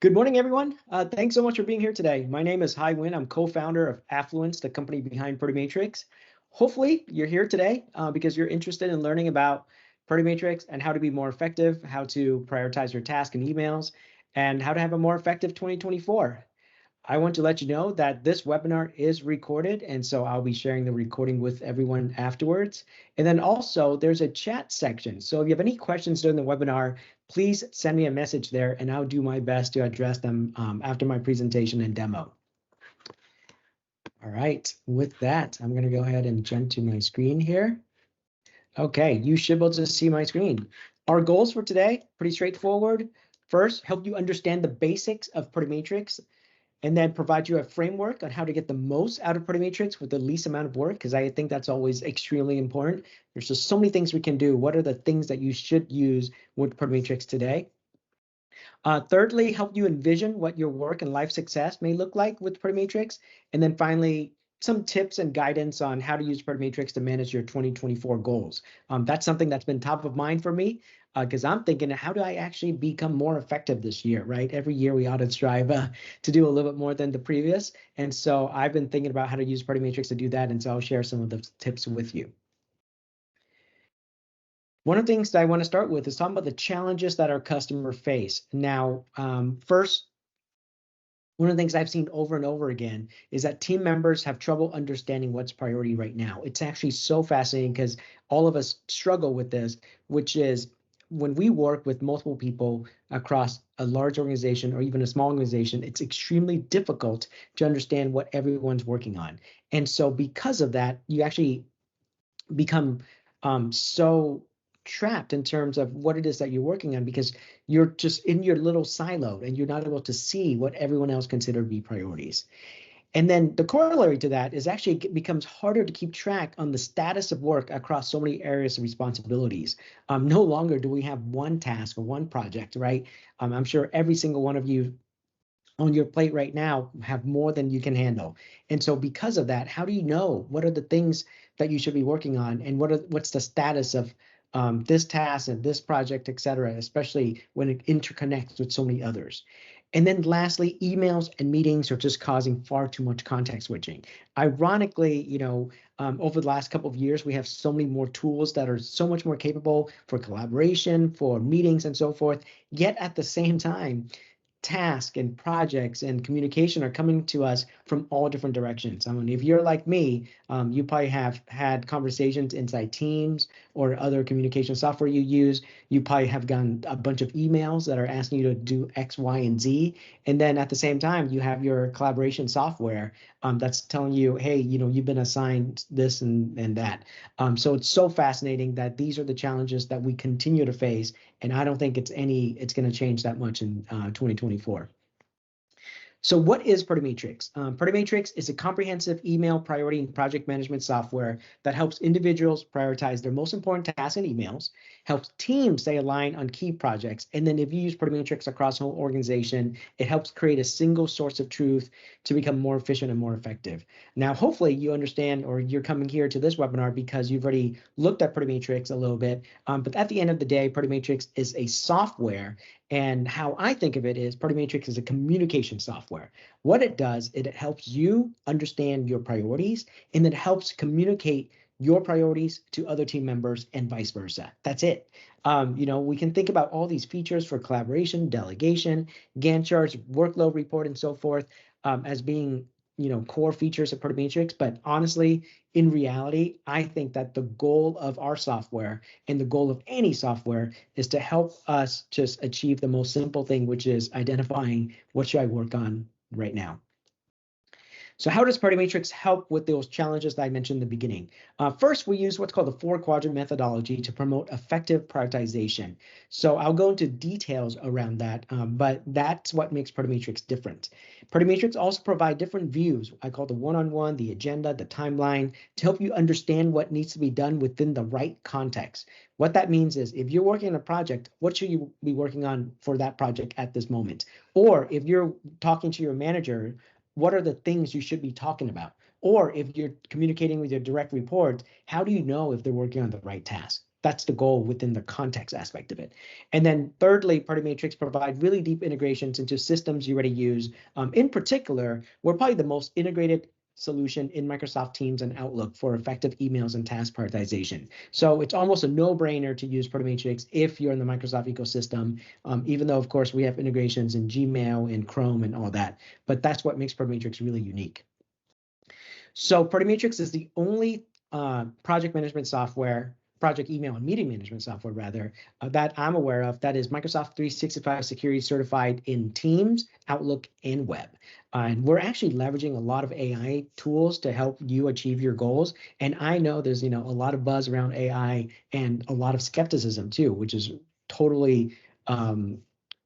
Good morning, everyone. Thanks so much for being here today. My name is Hai Nguyen. I'm co-founder of Affluence, the company behind Matrix. Hopefully, you're here today because you're interested in learning about Matrix and how to be more effective, how to prioritize your tasks and emails, and how to have a more effective 2024. I want to let you know that this webinar is recorded, and so I'll be sharing the recording with everyone afterwards. And then also, there's a chat section. So if you have any questions during the webinar, please send me a message there, and I'll do my best to address them after my presentation and demo. All right, with that, I'm going to go ahead and jump to my screen here. Okay, you should be able to see my screen. Our goals for today, pretty straightforward. First, help you understand the basics of Matrix, and then provide you a framework on how to get the most out of Matrix with the least amount of work, because I think that's always extremely important. There's just so many things we can do. What are the things that you should use with Matrix today? Thirdly, help you envision what your work and life success may look like with Matrix. And then finally, some tips and guidance on how to use Matrix to manage your 2024 goals. That's something that's been top of mind for me because I'm thinking, how do I actually become more effective this year, right? Every year we ought to strive to do a little bit more than the previous. And so I've been thinking about how to use Matrix to do that. And so I'll share some of those tips with you. One of the things that I want to start with is talking about the challenges that our customers face. Now, first, one of the things I've seen over and over again is that team members have trouble understanding what's priority right now. It's actually so fascinating because all of us struggle with this, which is when we work with multiple people across a large organization or even a small organization, it's extremely difficult to understand what everyone's working on. And so because of that, you actually become so trapped in terms of what it is that you're working on because you're just in your little silo and you're not able to see what everyone else considered to be priorities. And then the corollary to that is actually it becomes harder to keep track on the status of work across so many areas of responsibilities. No longer do we have one task or one project, right? I'm sure every single one of you on your plate right now have more than you can handle. And so because of that, how do you know what are the things that you should be working on and what's the status of this task and this project, et cetera, especially when it interconnects with so many others. And then lastly, emails and meetings are just causing far too much context switching. Ironically, over the last couple of years, we have so many more tools that are so much more capable for collaboration, for meetings and so forth. Yet at the same time, tasks and projects and communication are coming to us from all different directions. I mean, if you're like me, you probably have had conversations inside Teams or other communication software you use. You probably have gotten a bunch of emails that are asking you to do X, Y, and Z. And then at the same time, you have your collaboration software that's telling you, hey, you've been assigned this and that. So it's so fascinating that these are the challenges that we continue to face. And I don't think it's going to change that much in 2024. So what is Matrix? Matrix is a comprehensive email priority and project management software that helps individuals prioritize their most important tasks and emails, helps teams stay aligned on key projects, and then if you use Matrix across the whole organization, it helps create a single source of truth to become more efficient and more effective. Now, hopefully you understand, or you're coming here to this webinar because you've already looked at Matrix a little bit, but at the end of the day, Matrix is a software. And how I think of it is Matrix is a communication software. What it does, it helps you understand your priorities, and it helps communicate your priorities to other team members and vice versa. That's it. We can think about all these features for collaboration, delegation, Gantt charts, workload report, and so forth as being core features of Matrix. But honestly, in reality, I think that the goal of our software and the goal of any software is to help us just achieve the most simple thing, which is identifying what should I work on right now. So how does Matrix help with those challenges that I mentioned in the beginning? First, we use what's called the 4-quadrant methodology to promote effective prioritization. So I'll go into details around that, but that's what makes Matrix different. Matrix also provide different views. I call the one-on-one, the agenda, the timeline, to help you understand what needs to be done within the right context. What that means is if you're working on a project, what should you be working on for that project at this moment? Or if you're talking to your manager, what are the things you should be talking about? Or if you're communicating with your direct report, how do you know if they're working on the right task? That's the goal within the context aspect of it. And then thirdly, Party Matrix provide really deep integrations into systems you already use. In particular, we're probably the most integrated solution in Microsoft Teams and Outlook for effective emails and task prioritization. So it's almost a no-brainer to use Party Matrix if you're in the Microsoft ecosystem, even though, of course, we have integrations in Gmail and Chrome and all that. But that's what makes Party Matrix really unique. So Party Matrix is the only project management software, project email and meeting management software rather, that I'm aware of that is Microsoft 365 security certified in Teams, Outlook, and web. And we're actually leveraging a lot of AI tools to help you achieve your goals. And I know there's, a lot of buzz around AI and a lot of skepticism too, which is totally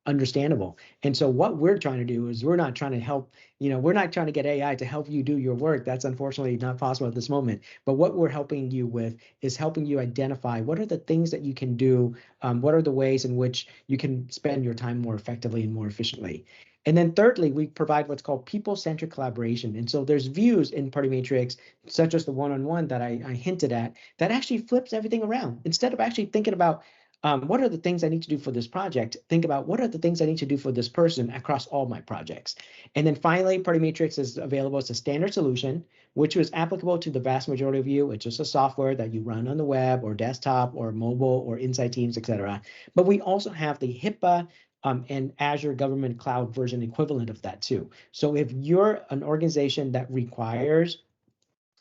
understandable. And so what we're trying to do is we're not trying to help, we're not trying to get AI to help you do your work. That's unfortunately not possible at this moment. But what we're helping you with is helping you identify what are the things that you can do, what are the ways in which you can spend your time more effectively and more efficiently. And then thirdly, we provide what's called people-centric collaboration. And so there's views in Party Matrix, such as the one-on-one that I hinted at, that actually flips everything around. Instead of actually thinking about what are the things I need to do for this project? Think about what are the things I need to do for this person across all my projects. And then finally, Party Matrix is available as a standard solution, which is applicable to the vast majority of you. It's just a software that you run on the web or desktop or mobile or inside Teams, etc. But we also have the HIPAA and Azure Government Cloud version equivalent of that too. So if you're an organization that requires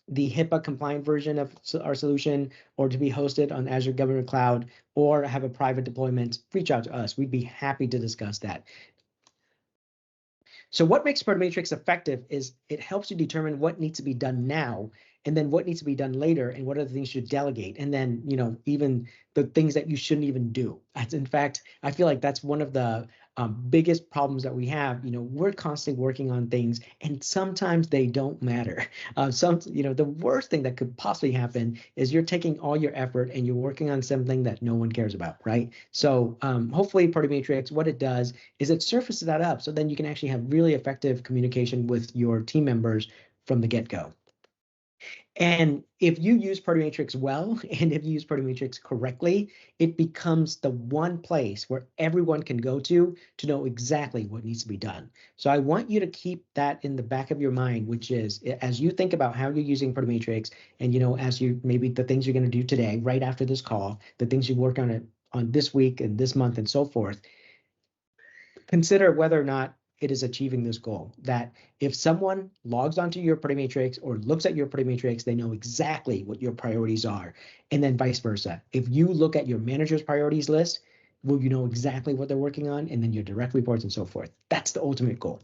the HIPAA compliant version of our solution or to be hosted on Azure Government Cloud or have a private deployment, reach out to us. We'd be happy to discuss that. So what makes Party Matrix effective is it helps you determine what needs to be done now and then what needs to be done later and what are the things you should delegate. And then, even the things that you shouldn't even do. In fact, I feel like that's one of the biggest problems that we have. We're constantly working on things and sometimes they don't matter. The worst thing that could possibly happen is you're taking all your effort and you're working on something that no one cares about, right? So hopefully Party Matrix, what it does is it surfaces that up so then you can actually have really effective communication with your team members from the get-go. And if you use Party Matrix well, and if you use Party Matrix correctly, it becomes the one place where everyone can go to know exactly what needs to be done. So I want you to keep that in the back of your mind, which is as you think about how you're using Party Matrix, and as you maybe the things you're going to do today, right after this call, the things you work on it on this week and this month and so forth, consider whether or not it is achieving this goal. That if someone logs onto your Party Matrix or looks at your Party Matrix, they know exactly what your priorities are. And then vice versa. If you look at your manager's priorities list, will you know exactly what they're working on? And then your direct reports and so forth. That's the ultimate goal.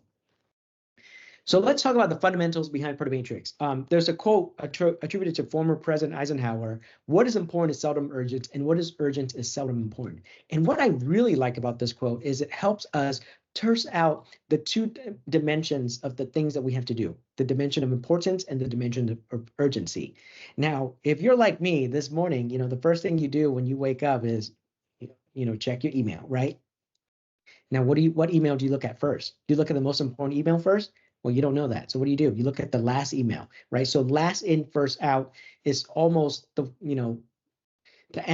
So let's talk about the fundamentals behind Party Matrix. There's a quote attributed to former President Eisenhower: "What is important is seldom urgent, and what is urgent is seldom important." And what I really like about this quote is it helps us terse out the two dimensions of the things that we have to do, the dimension of importance and the dimension of urgency. Now, if you're like me this morning, the first thing you do when you wake up is, check your email, right? Now, what email do you look at first? Do you look at the most important email first? Well, you don't know that. So what do? You look at the last email, right? So last in, first out is almost the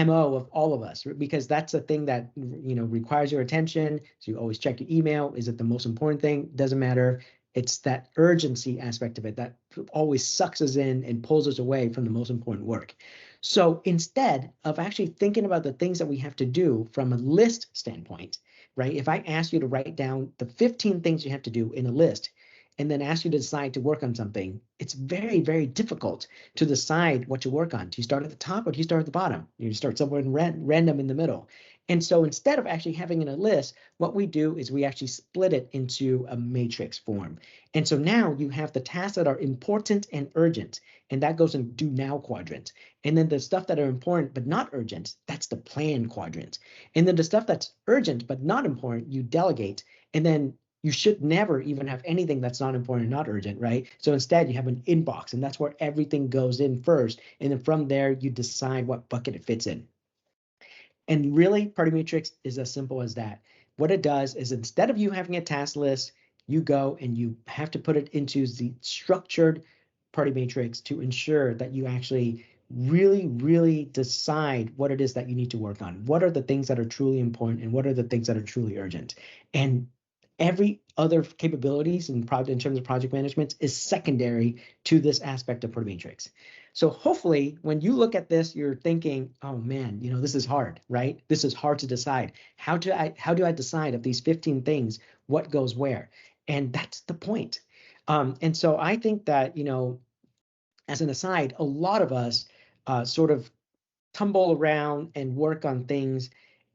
MO of all of us, because that's the thing that, requires your attention. So you always check your email. Is it the most important thing? Doesn't matter. It's that urgency aspect of it that always sucks us in and pulls us away from the most important work. So instead of actually thinking about the things that we have to do from a list standpoint, right? If I ask you to write down the 15 things you have to do in a list, and then ask you to decide to work on something, it's very, very difficult to decide what to work on. Do you start at the top or do you start at the bottom? You start somewhere in random in the middle. And so instead of actually having it in a list, what we do is we actually split it into a matrix form. And so now you have the tasks that are important and urgent, and that goes in do now quadrant. And then the stuff that are important but not urgent, that's the plan quadrant. And then the stuff that's urgent but not important, you delegate. And then you should never even have anything that's not important and not urgent, right? So instead you have an inbox, and that's where everything goes in first. And then from there, you decide what bucket it fits in. And really, Party Matrix is as simple as that. What it does is instead of you having a task list, you go and you have to put it into the structured Party Matrix to ensure that you actually really decide what it is that you need to work on. What are the things that are truly important and what are the things that are truly urgent? And every other capabilities in terms of project management is secondary to this aspect of Promatrix. So hopefully when you look at this, you're thinking, oh man, this is hard, right? This is hard to decide. How do I decide of these 15 things, what goes where? And that's the point. And so I think that, as an aside, a lot of us sort of tumble around and work on things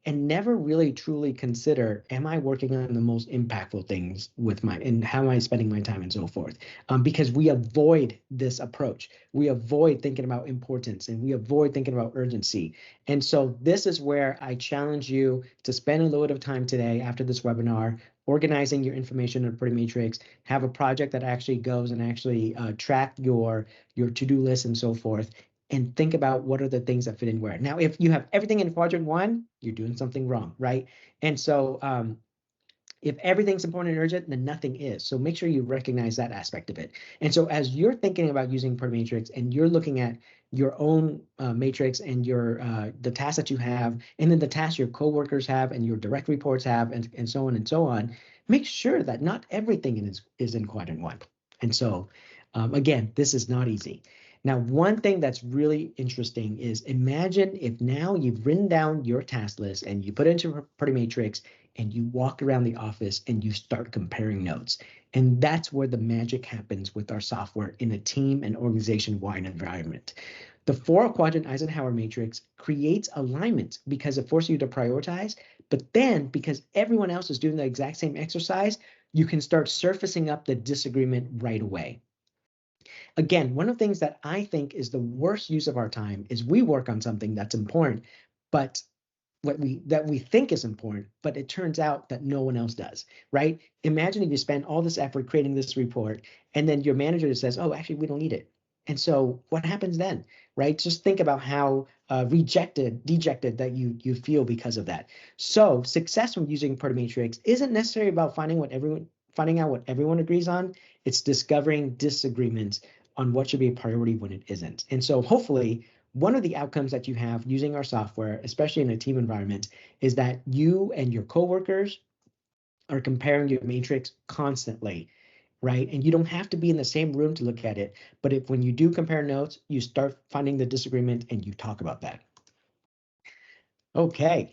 and never really truly consider, am I working on the most impactful things and how am I spending my time and so forth? Because we avoid this approach. We avoid thinking about importance and we avoid thinking about urgency. And so this is where I challenge you to spend a little bit of time today after this webinar, organizing your information in Matrix, have a project that actually goes and actually track your to-do list and so forth, and think about what are the things that fit in where. Now, if you have everything in quadrant 1, you're doing something wrong, right? And so if everything's important and urgent, then nothing is. So make sure you recognize that aspect of it. And so as you're thinking about using Matrix and you're looking at your own matrix and the tasks that you have, and then the tasks your coworkers have and your direct reports have, and so on, make sure that not everything is in quadrant 1. And so again, this is not easy. Now, one thing that's really interesting is imagine if now you've written down your task list and you put it into Matrix and you walk around the office and you start comparing notes. And that's where the magic happens with our software in a team and organization-wide environment. The 4-quadrant Eisenhower Matrix creates alignment because it forces you to prioritize, but then because everyone else is doing the exact same exercise, you can start surfacing up the disagreement right away. Again, one of the things that I think is the worst use of our time is we work on something that's important, but that we think is important, but it turns out that no one else does, right? Imagine if you spend all this effort creating this report and then your manager says, oh, actually, we don't need it. And so what happens then, right? Just think about how dejected that you feel because of that. So success from using Matrix isn't necessarily about finding out what everyone agrees on. It's discovering disagreements on what should be a priority when it isn't. And so hopefully one of the outcomes that you have using our software, especially in a team environment, is that you and your coworkers are comparing your matrix constantly, right? And you don't have to be in the same room to look at it. But when you do compare notes, you start finding the disagreement and you talk about that. Okay.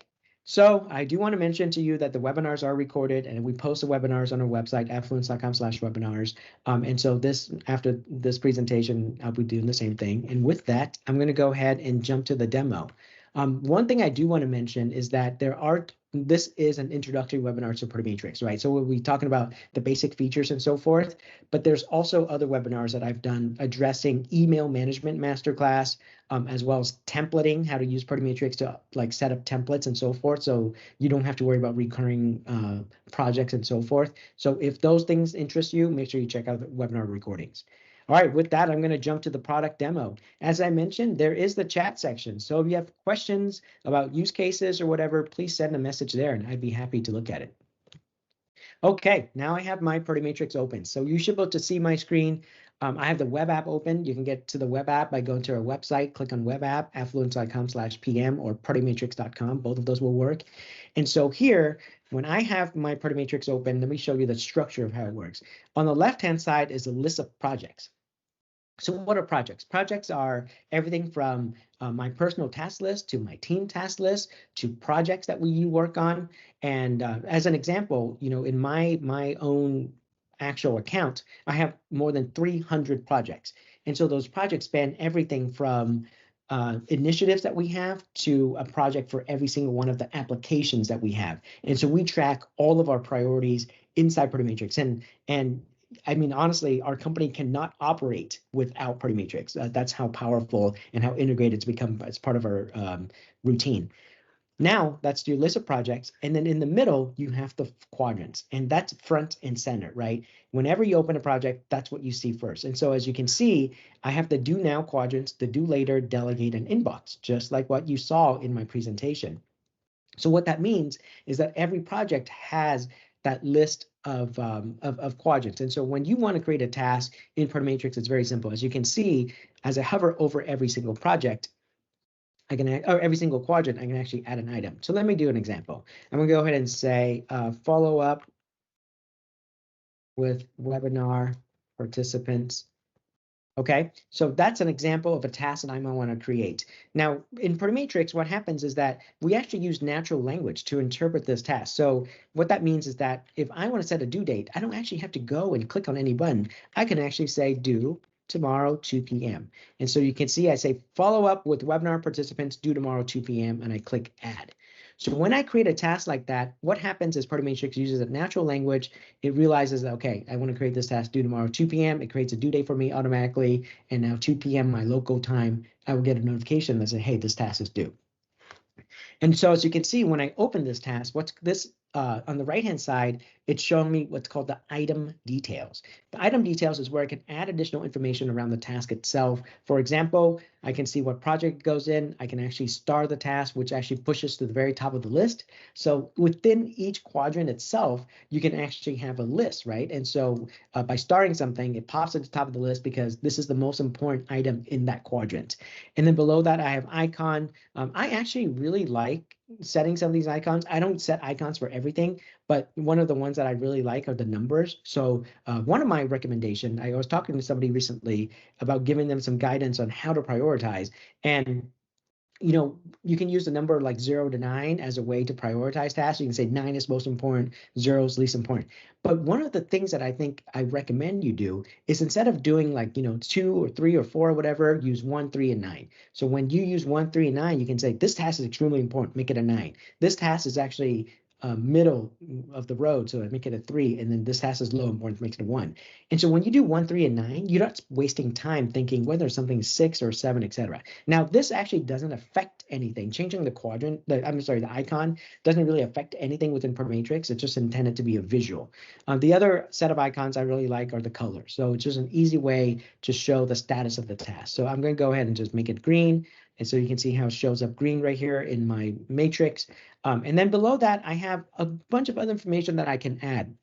So I do want to mention to you that the webinars are recorded and we post the webinars on our website, affluence.com/webinars. And so after this presentation, I'll be doing the same thing. And with that, I'm going to go ahead and jump to the demo. One thing I do want to mention is that this is an introductory webinar to Matrix, right? So we'll be talking about the basic features and so forth, but there's also other webinars that I've done addressing email management masterclass, as well as templating, how to use Matrix to set up templates and so forth. So you don't have to worry about recurring projects and so forth. So if those things interest you, make sure you check out the webinar recordings. All right, with that, I'm going to jump to the product demo. As I mentioned, there is the chat section. So if you have questions about use cases or whatever, please send a message there and I'd be happy to look at it. Okay, now I have my Matrix open. So you should be able to see my screen. I have the web app open. You can get to the web app by going to our website, click on web app, affluence.com/PM or partymatrix.com. Both of those will work. And so here, when I have my Matrix open, let me show you the structure of how it works. On the left-hand side is a list of projects. So what are projects? Projects are everything from my personal task list to my team task list to projects that we work on. And as an example, in my own actual account, I have more than 300 projects. And so those projects span everything from initiatives that we have to a project for every single one of the applications that we have. And so we track all of our priorities inside Matrix. And I mean, honestly, our company cannot operate without Matrix. That's how powerful and how integrated it's become as part of our routine. Now, that's your list of projects. And then in the middle, you have the quadrants. And that's front and center, right? Whenever you open a project, that's what you see first. And so as you can see, I have the do now quadrants, the do later, delegate, and inbox, just like what you saw in my presentation. So what that means is that every project has that list of quadrants. And so when you want to create a task in Matrix, it's very simple. As you can see, as I hover over every single project, or every single quadrant, I can actually add an item. So let me do an example. I'm gonna go ahead and say follow up with webinar participants. Okay, so that's an example of a task that I might want to create. Now, in Matrix, what happens is that we actually use natural language to interpret this task. So what that means is that if I want to set a due date, I don't actually have to go and click on any button. I can actually say due tomorrow 2 p.m. And so you can see I say follow up with webinar participants due tomorrow 2 p.m. and I click add. So when I create a task like that, what happens is Matrix uses a natural language. It realizes that, okay, I want to create this task due tomorrow 2 p.m. It creates a due date for me automatically. And now 2 p.m. my local time, I will get a notification that says, hey, this task is due. And so as you can see, when I open this task, what's this on the right-hand side, it's showing me what's called the item details. The item details is where I can add additional information around the task itself. For example, I can see what project goes in. I can actually star the task, which actually pushes to the very top of the list. So within each quadrant itself, you can actually have a list, right? And so by starring something, it pops at the top of the list because this is the most important item in that quadrant. And then below that, I have icon. I actually really like setting some of these icons. I don't set icons for everything, but one of the ones that I really like are the numbers. So one of my recommendations, I was talking to somebody recently about giving them some guidance on how to prioritize. And you can use the number like 0 to 9 as a way to prioritize tasks. You can say 9 is most important, 0 is least important. But one of the things that I think I recommend you do is instead of doing like, 2 or 3 or 4 or whatever, use 1, 3, and 9. So when you use 1, 3, and 9, you can say this task is extremely important, make it a 9. This task is actually middle of the road, so I make it a 3, and then this task is low important, makes it a 1. And so when you do 1, 3, and 9, you're not wasting time thinking whether something's 6 or 7, etc. Now, this actually doesn't affect anything. Changing the quadrant, the icon doesn't really affect anything within Matrix. It's just intended to be a visual. The other set of icons I really like are the colors. So it's just an easy way to show the status of the task. So I'm going to go ahead and just make it green. And so you can see how it shows up green right here in my matrix. And then below that, I have a bunch of other information that I can add.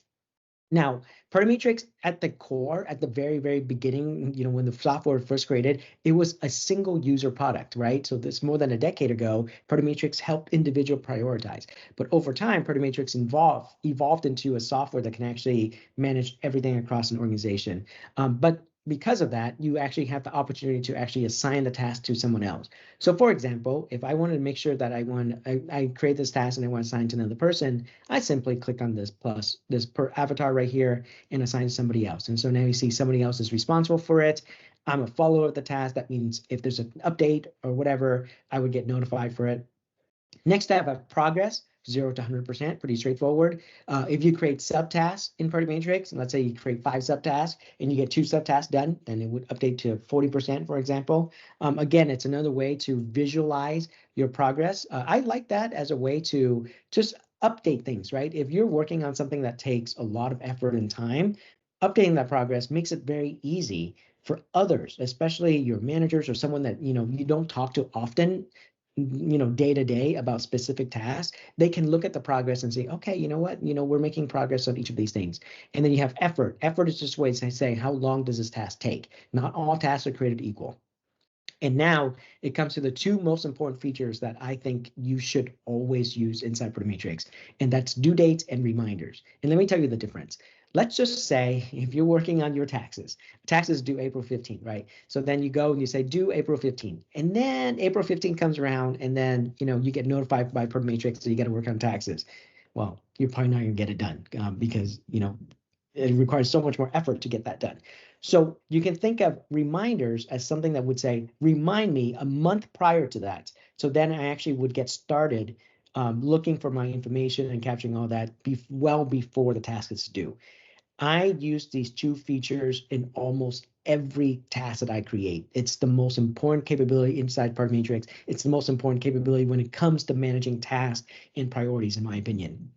Now, Matrix at the core, at the very, very beginning, when the software was first created, it was a single user product, right? So this more than a decade ago, Matrix helped individual prioritize. But over time, Matrix evolved into a software that can actually manage everything across an organization. But because of that, you actually have the opportunity to actually assign the task to someone else. So for example, if I wanted to make sure that I create this task and I want to assign to another person, I simply click on this plus, this per avatar right here, and assign to somebody else. And so now you see somebody else is responsible for it. I'm a follower of the task. That means if there's an update or whatever, I would get notified for it. Next, I have progress. 0 to 100%, pretty straightforward. If you create subtasks in Matrix, and let's say you create 5 subtasks and you get 2 subtasks done, then it would update to 40%, for example. Again, it's another way to visualize your progress. I like that as a way to just update things, right? If you're working on something that takes a lot of effort and time, updating that progress makes it very easy for others, especially your managers or someone that you don't talk to often, day to day about specific tasks. They can look at the progress and say, okay, you know what, we're making progress on each of these things. And then you have effort. Effort is just a way to say, how long does this task take? Not all tasks are created equal. And now it comes to the 2 most important features that I think you should always use inside Matrix, and that's due dates and reminders. And let me tell you the difference. Let's just say if you're working on your taxes due April 15, right? So then you go and you say due April 15, and then April 15 comes around, and then you get notified by Matrix that you got to work on taxes. Well, you're probably not going to get it done because it requires so much more effort to get that done. So you can think of reminders as something that would say, remind me a month prior to that. So then I actually would get started looking for my information and capturing all that well before the task is due. I use these 2 features in almost every task that I create. It's the most important capability inside Matrix. It's the most important capability when it comes to managing tasks and priorities, in my opinion.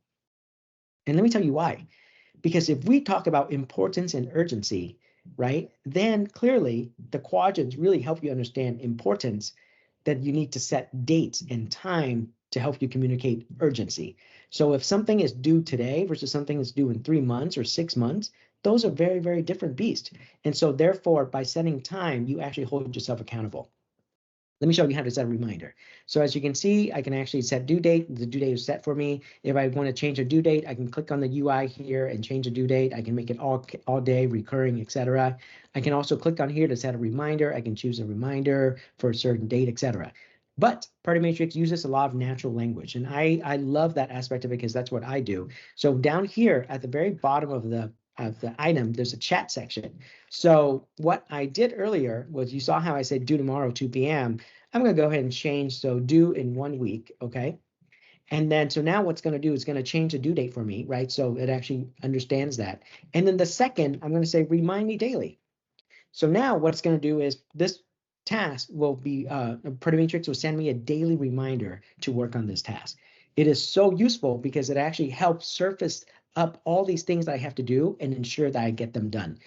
And let me tell you why. Because if we talk about importance and urgency, right, then clearly the quadrants really help you understand importance, that you need to set dates and time to help you communicate urgency. So if something is due today versus something is due in 3 months or 6 months, those are very, very different beasts. And so therefore, by setting time, you actually hold yourself accountable. Let me show you how to set a reminder. So as you can see, I can actually set due date. The due date is set for me. If I want to change a due date, I can click on the UI here and change a due date. I can make it all day, recurring, etc. I can also click on here to set a reminder. I can choose a reminder for a certain date, etc. But Party Matrix uses a lot of natural language, and I love that aspect of it because that's what I do. So down here at the very bottom of the item, there's a chat section. So what I did earlier was, you saw how I said due tomorrow, 2 p.m. I'm going to go ahead and change, so due in 1 week, okay? And then, so now what's going to do is going to change the due date for me, right? So it actually understands that. And then the second, I'm going to say remind me daily. So now what's going to do is this task will be, Matrix will send me a daily reminder to work on this task. It is so useful because it actually helps surface up all these things that I have to do and ensure that I get them done.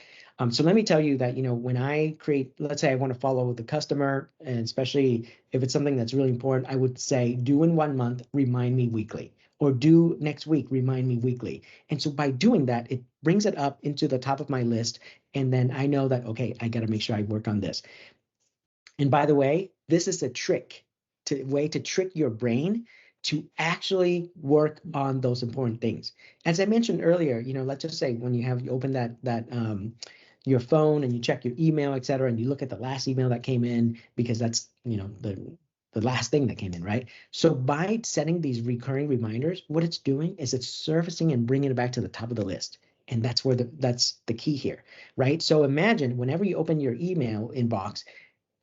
So let me tell you that, when I create, let's say I want to follow the customer, and especially if it's something that's really important, I would say due in 1 month, remind me weekly, or due next week, remind me weekly. And so by doing that, it brings it up into the top of my list. And then I know that, okay, I got to make sure I work on this. And by the way, this is a way to trick your brain to actually work on those important things. As I mentioned earlier, let's just say when you open your phone and you check your email, et cetera, and you look at the last email that came in, because that's, the last thing that came in, right? So by setting these recurring reminders, what it's doing is it's surfacing and bringing it back to the top of the list. And that's the key here, right? So imagine whenever you open your email inbox,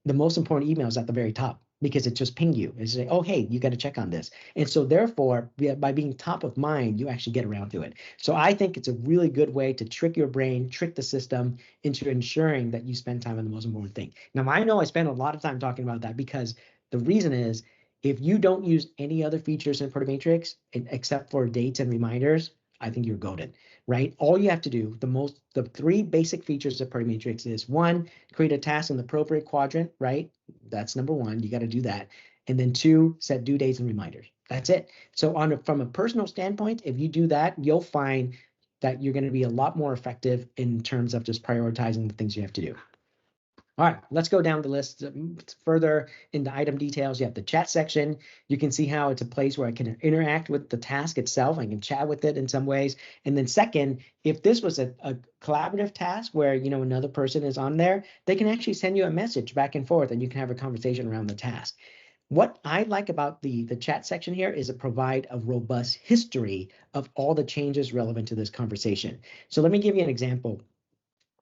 the most important email is at the very top, because it just pinged you and say, oh, hey, you got to check on this. And so therefore, by being top of mind, you actually get around to it. So I think it's a really good way to trick your brain, trick the system into ensuring that you spend time on the most important thing. Now, I know I spend a lot of time talking about that, because the reason is, if you don't use any other features in Matrix except for dates and reminders, I think you're goated, right? All you have to do, the 3 basic features of Party Matrix is, 1, create a task in the appropriate quadrant, right? That's number 1. You got to do that. And then 2, set due dates and reminders. That's it. So from a personal standpoint, if you do that, you'll find that you're going to be a lot more effective in terms of just prioritizing the things you have to do. All right, let's go down the list further into item details. You have the chat section. You can see how it's a place where I can interact with the task itself. I can chat with it in some ways. And then second, if this was a collaborative task where, another person is on there, they can actually send you a message back and forth, and you can have a conversation around the task. What I like about the chat section here is it provide a robust history of all the changes relevant to this conversation. So let me give you an example.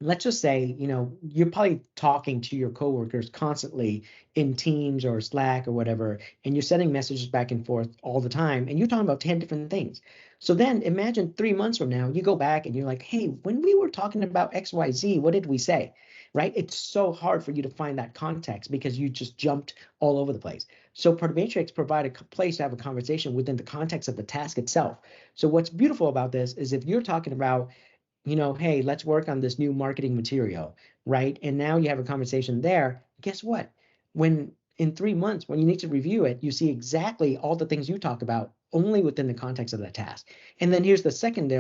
Let's just say, you're probably talking to your coworkers constantly in Teams or Slack or whatever, and you're sending messages back and forth all the time, and you're talking about 10 different things. So then imagine 3 months from now, you go back and you're like, hey, when we were talking about XYZ, what did we say? Right? It's so hard for you to find that context because you just jumped all over the place. So Matrix provide a place to have a conversation within the context of the task itself. So what's beautiful about this is, if you're talking about, hey, let's work on this new marketing material, right? And now you have a conversation there. Guess what? When in 3 months, when you need to review it, you see exactly all the things you talk about only within the context of that task. And then here's the second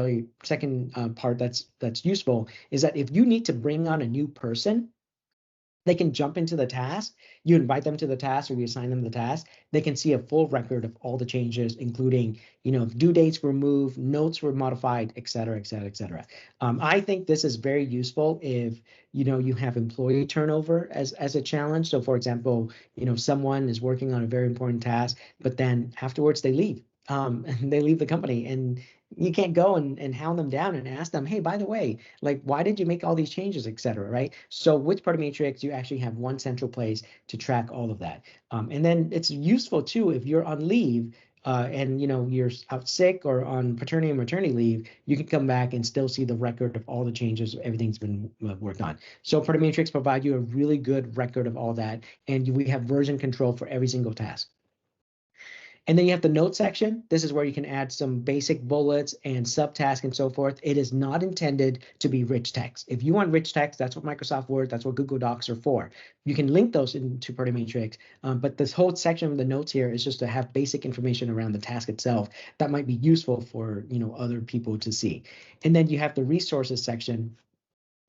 part that's useful, is that if you need to bring on a new person, they can jump into the task. You invite them to the task, or you assign them the task. They can see a full record of all the changes, including, if due dates were moved, notes were modified, et cetera, et cetera, et cetera. I think this is very useful if, you have employee turnover as a challenge. So for example, someone is working on a very important task, but then afterwards they leave. They leave the company, and you can't go and hound them down and ask them, hey, by the way, like, why did you make all these changes, et cetera, right? So with Party Matrix, you actually have one central place to track all of that. And then it's useful too, if you're on leave and you're out sick or on paternity and maternity leave, you can come back and still see the record of all the changes, everything's been worked on. So Party Matrix provide you a really good record of all that, and we have version control for every single task. And then you have the note section. This is where you can add some basic bullets and subtasks and so forth. It is not intended to be rich text. If you want rich text, that's what Microsoft Word, that's what Google Docs are for. You can link those into Matrix, but this whole section of the notes here is just to have basic information around the task itself that might be useful for other people to see. And then you have the resources section,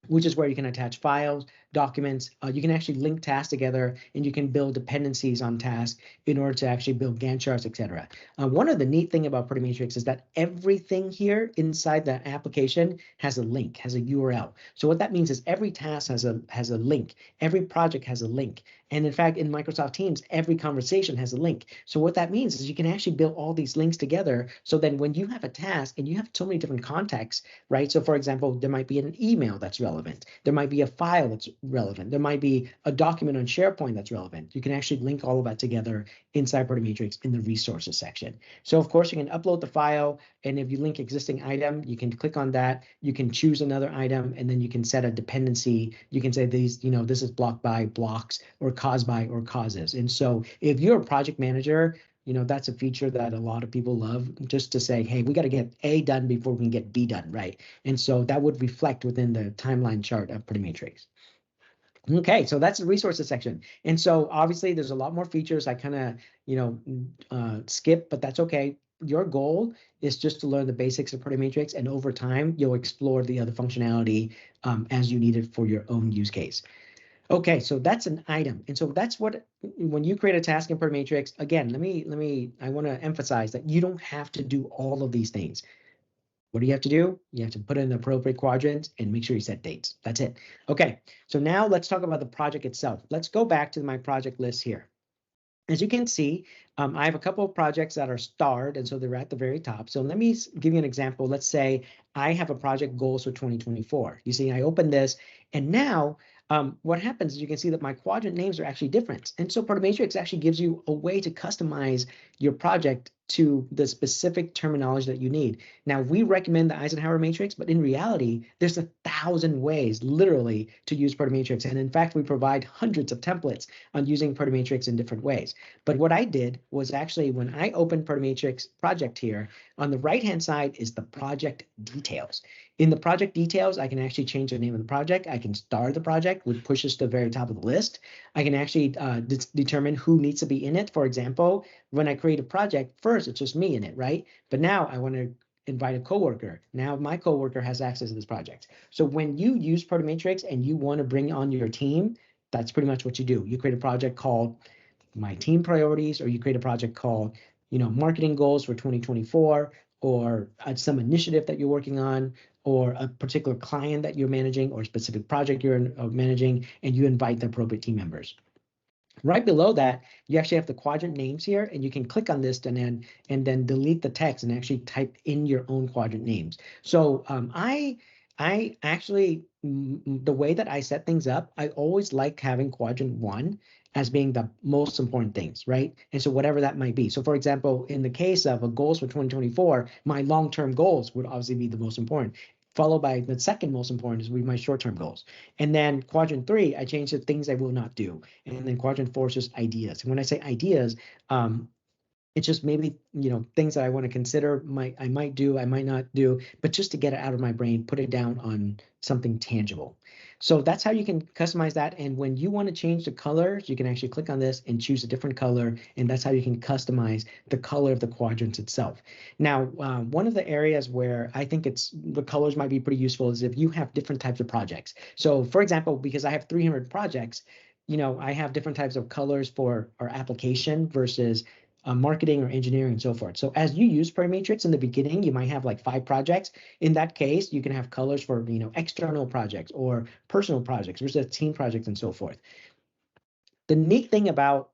which is where you can attach files, documents. You can actually link tasks together, and you can build dependencies on tasks in order to actually build Gantt charts, etc. One of the neat thing about Matrix is that everything here inside the application has a link, has a URL. So what that means is every task has a link. Every project has a link. And in fact, in Microsoft Teams, every conversation has a link. So what that means is you can actually build all these links together. So then when you have a task and you have so many different contexts, right? So for example, there might be an email that's relevant. There might be a file that's relevant. There might be a document on SharePoint that's relevant. You can actually link all of that together inside Matrix in the resources section. So of course, you can upload the file, and if you link existing item, you can click on that. You can choose another item, and then you can set a dependency. You can say these, this is blocked by blocks, or caused by or causes. And so if you're a project manager, that's a feature that a lot of people love, just to say, hey, we got to get A done before we can get B done, right? And so that would reflect within the timeline chart of Matrix. Okay, so that's the resources section. And so obviously there's a lot more features I kind of, skip, but that's okay. Your goal is just to learn the basics of Matrix, and over time, you'll explore the other functionality as you need it for your own use case. Okay, so that's an item. And so that's what, when you create a task in Matrix, again, I want to emphasize that you don't have to do all of these things. What do you have to do? You have to put in the appropriate quadrants and make sure you set dates. That's it. Okay, so now let's talk about the project itself. Let's go back to my project list here. As you can see, I have a couple of projects that are starred, and so they're at the very top. So let me give you an example. Let's say I have a project goals for 2024. You see, I open this, and now what happens is you can see that my quadrant names are actually different. And so Matrix actually gives you a way to customize your project to the specific terminology that you need. Now, we recommend the Eisenhower Matrix, but in reality, there's 1,000 ways, literally, to use Matrix. And in fact, we provide hundreds of templates on using Matrix in different ways. But what I did was actually, when I opened Matrix project here, on the right-hand side is the project details. In the project details, I can actually change the name of the project. I can star the project, which pushes to the very top of the list. I can actually determine who needs to be in it. For example, when I create a project, first, it's just me in it, right? But now I want to invite a coworker. Now my coworker has access to this project. So when you use Matrix and you want to bring on your team, that's pretty much what you do. You create a project called My Team Priorities, or you create a project called, Marketing Goals for 2024, or some initiative that you're working on, or a particular client that you're managing, or a specific project you're managing, and you invite the appropriate team members. Right below that, you actually have the quadrant names here, and you can click on this and then delete the text and actually type in your own quadrant names. So I actually, the way that I set things up, I always like having quadrant 1 as being the most important things, right? And so whatever that might be. So for example, in the case of a goals for 2024, my long-term goals would obviously be the most important, followed by the second most important is my short-term goals. And then quadrant 3, I changed to things I will not do. And then quadrant 4 is just ideas. And when I say ideas, it's just maybe, things that I want to consider, I might do, I might not do, but just to get it out of my brain, put it down on something tangible. So that's how you can customize that. And when you want to change the colors, you can actually click on this and choose a different color. And that's how you can customize the color of the quadrants itself. Now, one of the areas where I think the colors might be pretty useful is if you have different types of projects. So for example, because I have 300 projects, I have different types of colors for our application versus marketing or engineering and so forth. So as you use Matrix in the beginning, you might have like 5 projects. In that case, you can have colors for, external projects or personal projects versus team projects and so forth. The neat thing about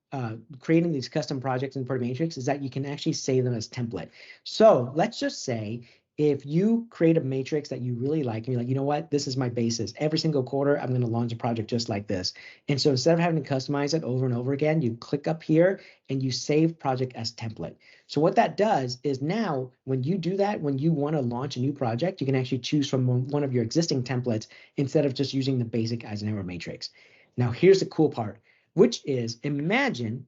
creating these custom projects in Matrix is that you can actually save them as template. So let's just say if you create a matrix that you really like, and you're like, you know what, this is my basis. Every single quarter, I'm going to launch a project just like this. And so instead of having to customize it over and over again, you click up here and you save project as template. So what that does is now when you do that, when you want to launch a new project, you can actually choose from one of your existing templates instead of just using the basic Eisenhower matrix. Now, here's the cool part, which is imagine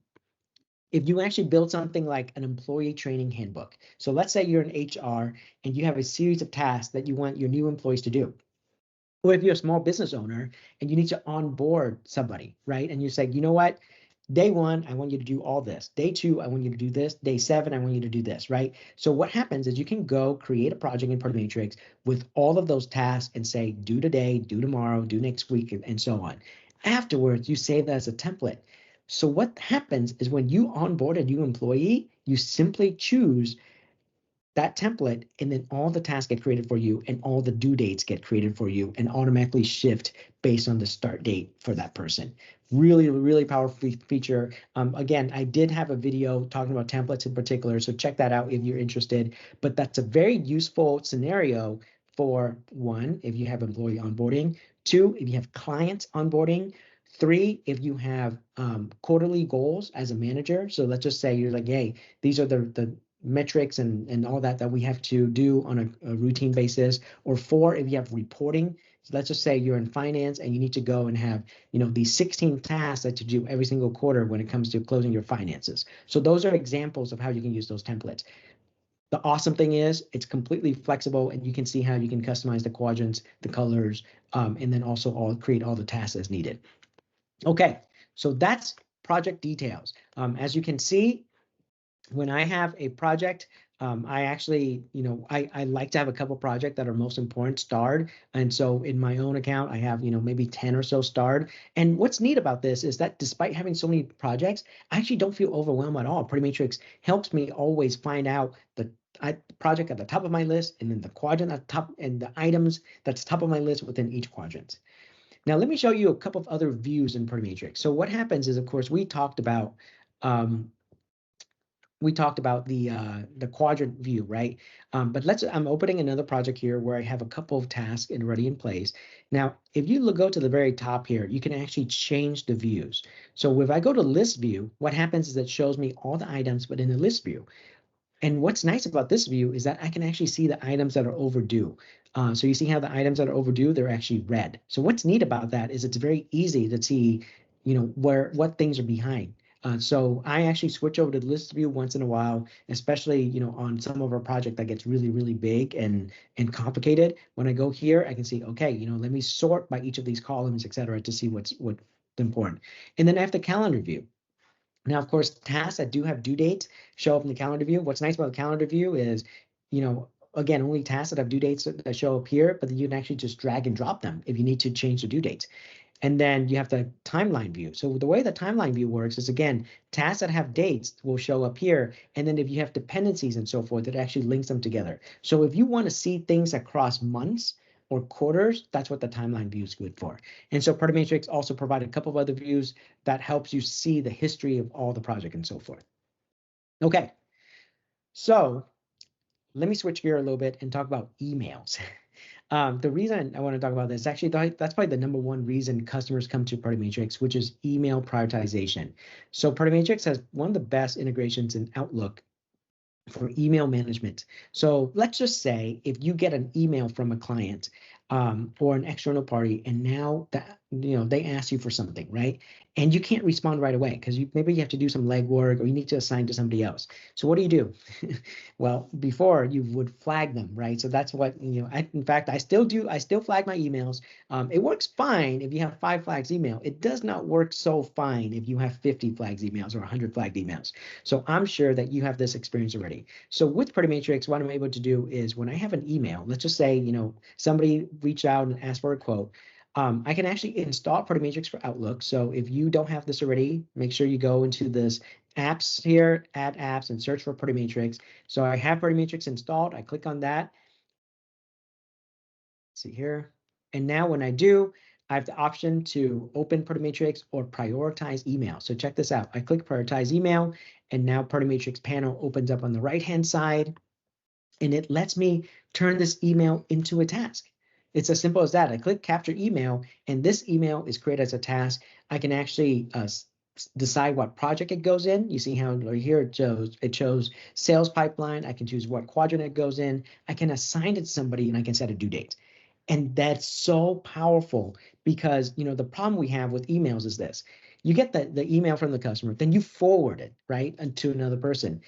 if you actually build something like an employee training handbook. So let's say you're in HR and you have a series of tasks that you want your new employees to do. Or if you're a small business owner and you need to onboard somebody, right? And you say, you know what? Day one, I want you to do all this. Day two, I want you to do this. Day seven, I want you to do this, right? So what happens is you can go create a project in Matrix with all of those tasks and say, do today, do tomorrow, do next week, and so on. Afterwards, you save that as a template. So what happens is when you onboard a new employee, you simply choose that template, and then all the tasks get created for you and all the due dates get created for you and automatically shift based on the start date for that person. Really, really powerful feature. Again, I did have a video talking about templates in particular, so check that out if you're interested. But that's a very useful scenario for one, if you have employee onboarding, two, if you have clients onboarding, three, if you have quarterly goals as a manager. So let's just say you're like, hey, these are the metrics and all that we have to do on a routine basis. Or four, if you have reporting. So let's just say you're in finance and you need to go and have, these 16 tasks that you do every single quarter when it comes to closing your finances. So those are examples of how you can use those templates. The awesome thing is it's completely flexible and you can see how you can customize the quadrants, the colors, and then also create all the tasks as needed. Okay, so that's project details. As you can see, when I have a project, I actually, I like to have a couple projects that are most important starred. And so in my own account, I have, maybe 10 or so starred. And what's neat about this is that despite having so many projects, I actually don't feel overwhelmed at all. Matrix helps me always find out the project at the top of my list and then the quadrant at the top and the items that's top of my list within each quadrant. Now, let me show you a couple of other views in Matrix. So what happens is, of course, we talked about the quadrant view, right? But I'm opening another project here where I have a couple of tasks already in place. Now, if you go to the very top here, you can actually change the views. So if I go to list view, what happens is it shows me all the items, but in the list view. And what's nice about this view is that I can actually see the items that are overdue. So you see how the items that are overdue, they're actually red. So what's neat about that is it's very easy to see, what things are behind. So I actually switch over to the list view once in a while, especially, on some of our project that gets really, really big and complicated. When I go here, I can see, okay, let me sort by each of these columns, et cetera, to see what's important. And then I have the calendar view. Now, of course, tasks that do have due dates show up in the calendar view. What's nice about the calendar view is, again, only tasks that have due dates that show up here, but then you can actually just drag and drop them if you need to change the due dates. And then you have the timeline view. So the way the timeline view works is, again, tasks that have dates will show up here. And then if you have dependencies and so forth, it actually links them together. So if you want to see things across months or quarters, that's what the timeline view is good for. And so Matrix also provided a couple of other views that helps you see the history of all the project and so forth. Okay, so let me switch gear a little bit and talk about emails. The reason I want to talk about this, actually, that's probably the number one reason customers come to Matrix, which is email prioritization. So Matrix has one of the best integrations in Outlook for email management. So let's just say if you get an email from a client or an external party, and now that they ask you for something, right? And you can't respond right away because maybe you have to do some legwork or you need to assign to somebody else. So what do? Well, before you would flag them, right? So that's what in fact, I still do. I still flag my emails. It works fine if you have 5 flags email. It does not work so fine if you have 50 flags emails or 100 flagged emails. So I'm sure that you have this experience already. So with Matrix, what I'm able to do is when I have an email, let's just say somebody reached out and asked for a quote. I can actually install Matrix for Outlook. So if you don't have this already, make sure you go into this apps here, add apps, and search for Matrix. So I have Matrix installed. I click on that. Let's see here. And now when I do, I have the option to open Matrix or prioritize email. So check this out. I click prioritize email, and now Matrix panel opens up on the right-hand side, and it lets me turn this email into a task. It's as simple as that. I click capture email, and this email is created as a task. I can actually decide what project it goes in. You see how here it shows sales pipeline. I can choose what quadrant it goes in. I can assign it to somebody, and I can set a due date. And that's so powerful because the problem we have with emails is this. You get the email from the customer, then you forward it, right, and to another person.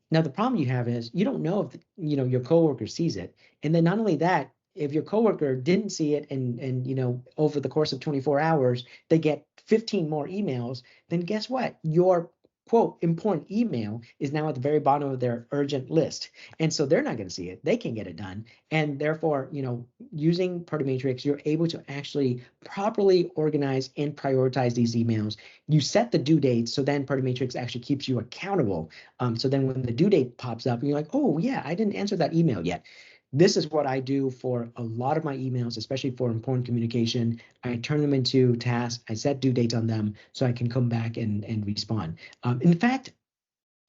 Now, the problem you have is you don't know if your coworker sees it. And then not only that, if your coworker didn't see it and over the course of 24 hours, they get 15 more emails, then guess what? Your quote important email is now at the very bottom of their urgent list. And so they're not going to see it. They can get it done. And therefore, using Matrix, you're able to actually properly organize and prioritize these emails. You set the due dates, so then Matrix actually keeps you accountable. So then when the due date pops up, and you're like, oh yeah, I didn't answer that email yet. This is what I do for a lot of my emails, especially for important communication. I turn them into tasks. I set due dates on them so I can come back and respond. In fact,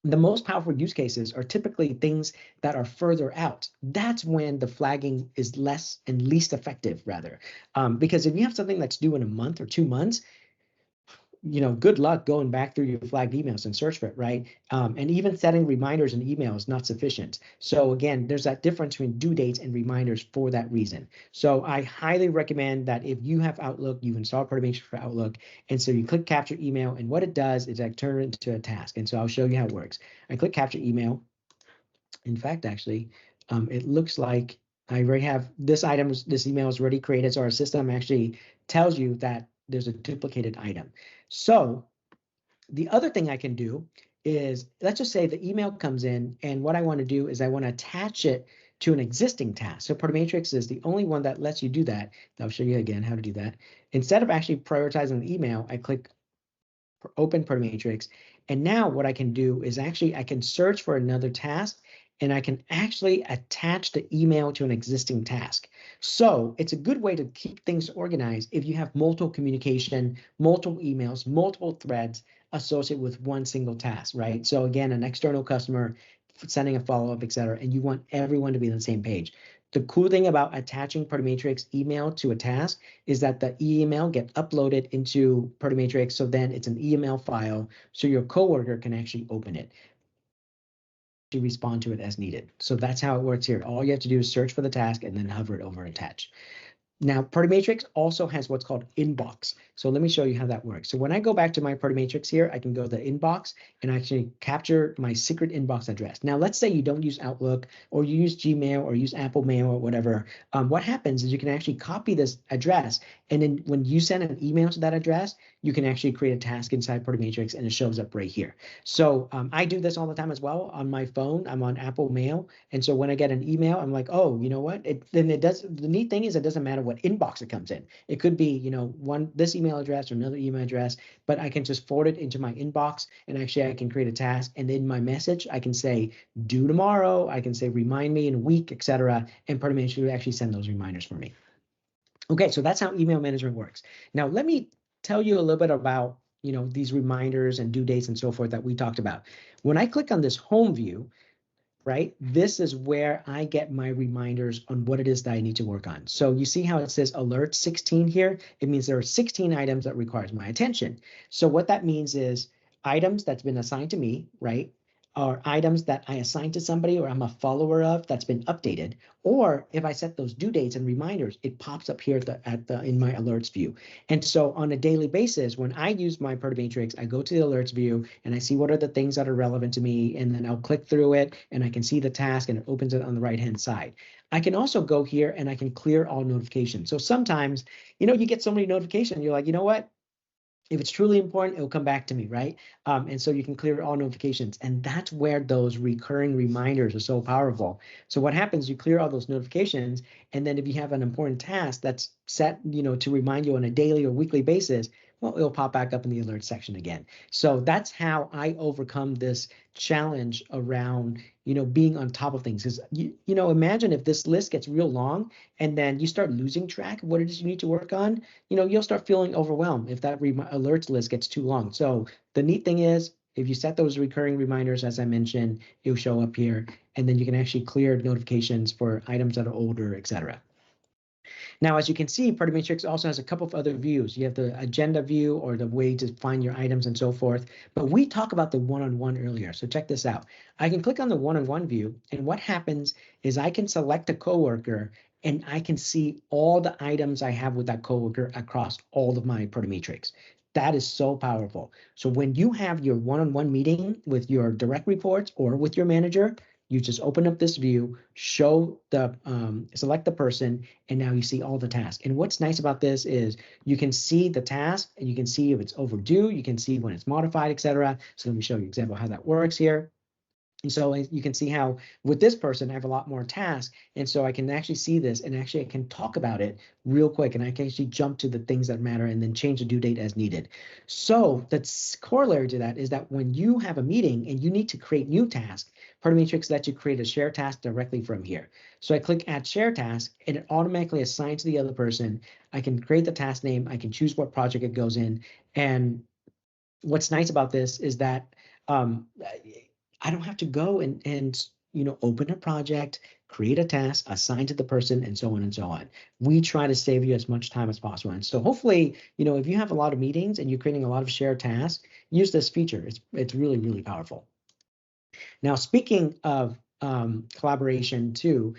the most powerful use cases are typically things that are further out. That's when the flagging is less and least effective, rather. Because if you have something that's due in a month or 2 months, good luck going back through your flagged emails and search for it, right? And even setting reminders in email is not sufficient. So again, there's that difference between due dates and reminders for that reason. So I highly recommend that if you have Outlook, you install Matrix for Outlook. And so you click capture email, and what it does is I turn it into a task. And so I'll show you how it works. I click capture email. In fact, actually, it looks like I already have this email is already created. So our system actually tells you that there's a duplicated item. So the other thing I can do is, let's just say the email comes in, and what I want to do is I want to attach it to an existing task. So Matrix is the only one that lets you do that. I'll show you again how to do that. Instead of actually prioritizing the email, I click open Matrix. And now what I can do is actually I can search for another task, and I can actually attach the email to an existing task. So it's a good way to keep things organized if you have multiple communication, multiple emails, multiple threads associated with one single task, right? So again, an external customer sending a follow-up, et cetera, and you want everyone to be on the same page. The cool thing about attaching Matrix email to a task is that the email get uploaded into Matrix, so then it's an email file, so your coworker can actually open it to respond to it as needed. So that's how it works here. All you have to do is search for the task and then hover it over attach. Now, Matrix also has what's called inbox. So let me show you how that works. So when I go back to my Matrix here, I can go to the inbox and actually capture my secret inbox address. Now, let's say you don't use Outlook, or you use Gmail, or use Apple Mail, or whatever. What happens is you can actually copy this address, and then when you send an email to that address, you can actually create a task inside Matrix, and it shows up right here. So I do this all the time as well on my phone. I'm on Apple Mail, and so when I get an email, I'm like, oh, you know what? Then it does. The neat thing is it doesn't matter what inbox it comes in. It could be, this email address or another email address, but I can just forward it into my inbox, and actually I can create a task. And in my message, I can say due tomorrow. I can say remind me in a week, etc. And Matrix will actually send those reminders for me. Okay, so that's how email management works. Now, let me tell you a little bit about these reminders and due dates and so forth that we talked about. When I click on this home view, right, this is where I get my reminders on what it is that I need to work on. So you see how it says alert 16 here? It means there are 16 items that requires my attention. So what that means is items that's been assigned to me, right, are items that I assigned to somebody or I'm a follower of that's been updated. Or if I set those due dates and reminders, it pops up here in my alerts view. And so on a daily basis, when I use my Matrix, I go to the alerts view and I see what are the things that are relevant to me, and then I'll click through it and I can see the task and it opens it on the right-hand side. I can also go here and I can clear all notifications. So sometimes, you get so many notifications, you're like, you know what? If it's truly important, it'll come back to me, right? And so you can clear all notifications. And that's where those recurring reminders are so powerful. So what happens, you clear all those notifications, and then if you have an important task that's set, to remind you on a daily or weekly basis, well, it'll pop back up in the alert section again. So that's how I overcome this challenge around, being on top of things. Because, imagine if this list gets real long and then you start losing track of what it is you need to work on, you'll start feeling overwhelmed if that alerts list gets too long. So the neat thing is, if you set those recurring reminders, as I mentioned, it'll show up here, and then you can actually clear notifications for items that are older, etc. Now, as you can see, Matrix also has a couple of other views. You have the agenda view, or the way to find your items and so forth. But we talked about the one-on-one earlier. So check this out. I can click on the one-on-one view, and what happens is I can select a coworker, and I can see all the items I have with that coworker across all of my Matrix. That is so powerful. So when you have your one-on-one meeting with your direct reports or with your manager, you just open up this view, show the select the person, and now you see all the tasks. And what's nice about this is you can see the task and you can see if it's overdue, you can see when it's modified, etc. So let me show you an example of how that works here. And so you can see how with this person, I have a lot more tasks. And so I can actually see this and actually I can talk about it real quick. And I can actually jump to the things that matter and then change the due date as needed. So that's corollary to that is that when you have a meeting and you need to create new tasks, Matrix lets you create a share task directly from here. So I click add share task and it automatically assigns to the other person. I can create the task name. I can choose what project it goes in. And what's nice about this is that I don't have to go and open a project, create a task, assign to the person, and so on and so on. We try to save you as much time as possible. And so hopefully, if you have a lot of meetings and you're creating a lot of shared tasks, use this feature. It's really, really powerful. Now, speaking of collaboration too,